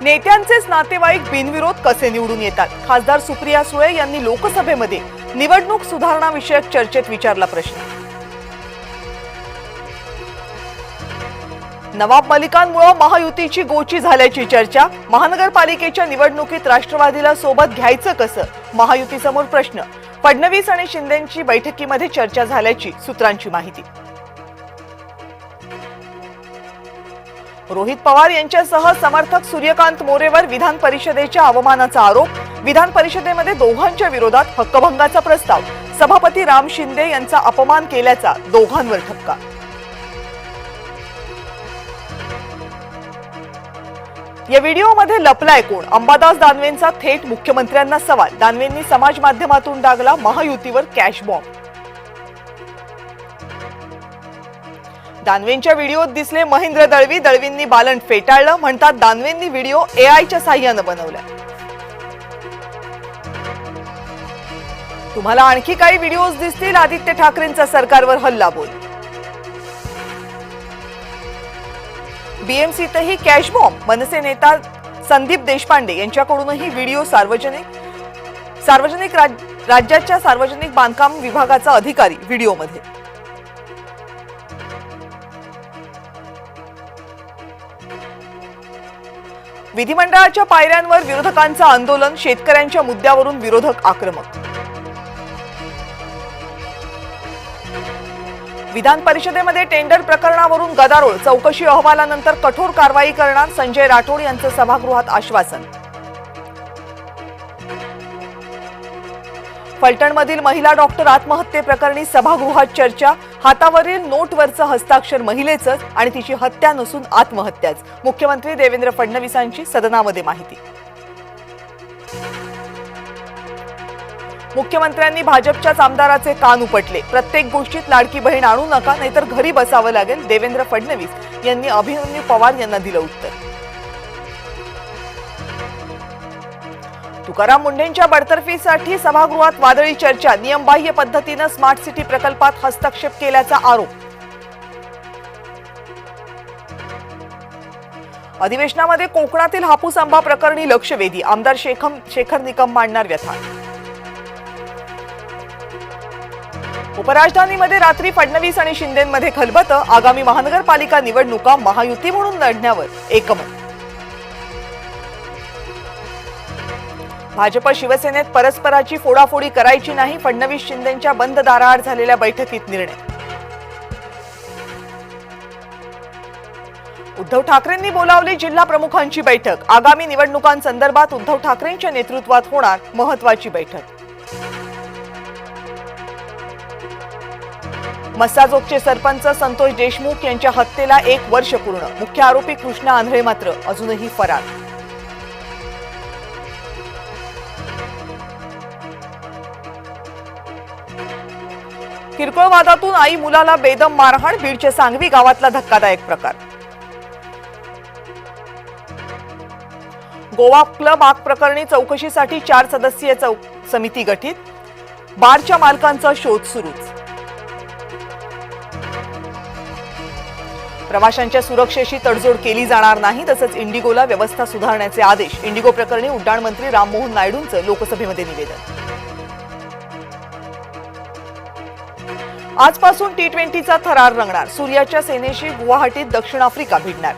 नेत्यांचेच नातेवाईक बिनविरोध कसे निवडून येतात? खासदार सुप्रिया सुळे यांनी लोकसभेमध्ये निवडणूक सुधारणा विषयक चर्चेत विचारला प्रश्न। नवाब मलिकांमुळे महायुतीची गोची झाल्याची चर्चा। महानगरपालिकेच्या निवडणुकीत राष्ट्रवादीला सोबत घ्यायचं कसं? महायुतीसमोर प्रश्न। फडणवीस आणि शिंदेंची बैठकीमध्ये चर्चा झाल्याची सूत्रांची माहिती। रोहित पवार यांच्यासह समर्थक सूर्यकांत मोरेवर विधान परिषदेच्या अवमानाचा आरोप। विधान परिषदेमध्ये दोघांच्या विरोधात हक्कभंगाचा प्रस्ताव। सभापती राम शिंदे यांचा अपमान केल्याचा दोघांवर ठपका। या व्हिडिओमध्ये लपलाय कोण? अंबादास दानवेंचा थेट मुख्यमंत्र्यांना सवाल। दानवेंनी समाज माध्यमातून डागला महायुतीवर कॅश बॉम्ब। दानवेंच्या व्हिडिओत दिसले महेंद्र दळवी। दळवींनी बालन फेटाळलं। म्हणतात दानवेंनी व्हिडिओ एआयच्या साहाय्याने बनवला। तुम्हाला आणखी काही व्हिडिओज दिसतील। आदित्य ठाकरेंचा सरकारवर हल्ला बोल। बीएमसीतही कॅश बॉम्ब। मनसे नेता संदीप देशपांडे यांच्याकडूनही व्हिडिओ सार्वजनिक राज्याच्या सार्वजनिक बांधकाम विभागाचा अधिकारी व्हिडिओमध्ये। विधिमंडळाच्या पायऱ्यांवर विरोधकांचं आंदोलन। शेतकऱ्यांच्या मुद्द्यावरून विरोधक आक्रमक। विधान परिषदेमध्ये टेंडर प्रकरणावरून गदारोळ। चौकशी अहवालानंतर कठोर कारवाई करणार संजय राठोड यांचं सभागृहात आश्वासन। फलटणमधील महिला डॉक्टर आत्महत्येप्रकरणी सभागृहात चर्चा। हातावरील नोटवरचं हस्ताक्षर महिलेचंच आणि तिची हत्या नसून आत्महत्याच। मुख्यमंत्री देवेंद्र फडणवीसांची सदनामध्ये माहिती। मुख्यमंत्र्यांनी भाजपच्याच आमदाराचे कान उपटले। प्रत्येक गोष्टीत लाडकी बहीण आणू नका, नाहीतर घरी बसावं लागेल। देवेंद्र फडणवीस यांनी अभिमन्यू पवार यांना दिलं उत्तर। तुकाराम मुंढेंच्या बडतर्फीसाठी सभागृहात वादळी चर्चा। नियमबाह्य पद्धतीने स्मार्ट सिटी प्रकल्पात हस्तक्षेप केल्याचा आरोप। अधिवेशनामध्ये कोकणातील हापूस आंबा प्रकरणी लक्षवेधी। आमदार शेखर निकम मांडणार व्यथा। उपराजधानीमध्ये रात्री फडणवीस आणि शिंदेंमध्ये खलबत। आगामी महानगरपालिका निवडणुका महायुती म्हणून लढण्यावर एकमत। भाजप शिवसेनेत परस्पराची फोडाफोडी करायची नाही। फडणवीस शिंदेंच्या बंद दाराआड झालेल्या बैठकीत निर्णय। उद्धव ठाकरेंनी बोलावली जिल्हा प्रमुखांची बैठक। आगामी निवडणुकांसंदर्भात उद्धव ठाकरेंच्या नेतृत्वात होणार महत्त्वाची बैठक। मस्साजोगचे सरपंच संतोष देशमुख यांच्या हत्येला 1 वर्ष पूर्ण। मुख्य आरोपी कृष्णा आंधळे मात्र अजूनही फरार। किरकोळ वादातून आई मुलाला बेदम मारहाण। बीडच्या सांगवी गावातला धक्कादायक प्रकार। गोवा क्लब आग प्रकरणी चौकशीसाठी 4 सदस्यीय समिती गठीत। बारच्या मालकांचा शोध सुरूच। प्रवाशांच्या सुरक्षेशी तडजोड केली जाणार नाही, तसंच इंडिगोला व्यवस्था सुधारण्याचे आदेश। इंडिगो प्रकरणी उड्डाण मंत्री राममोहन नायडूंचं लोकसभेमध्ये निवेदन। आजपासून T20चा थरार रंगणार। सूर्याच्या सेनेशी गुवाहाटीत दक्षिण आफ्रिका भिडणार।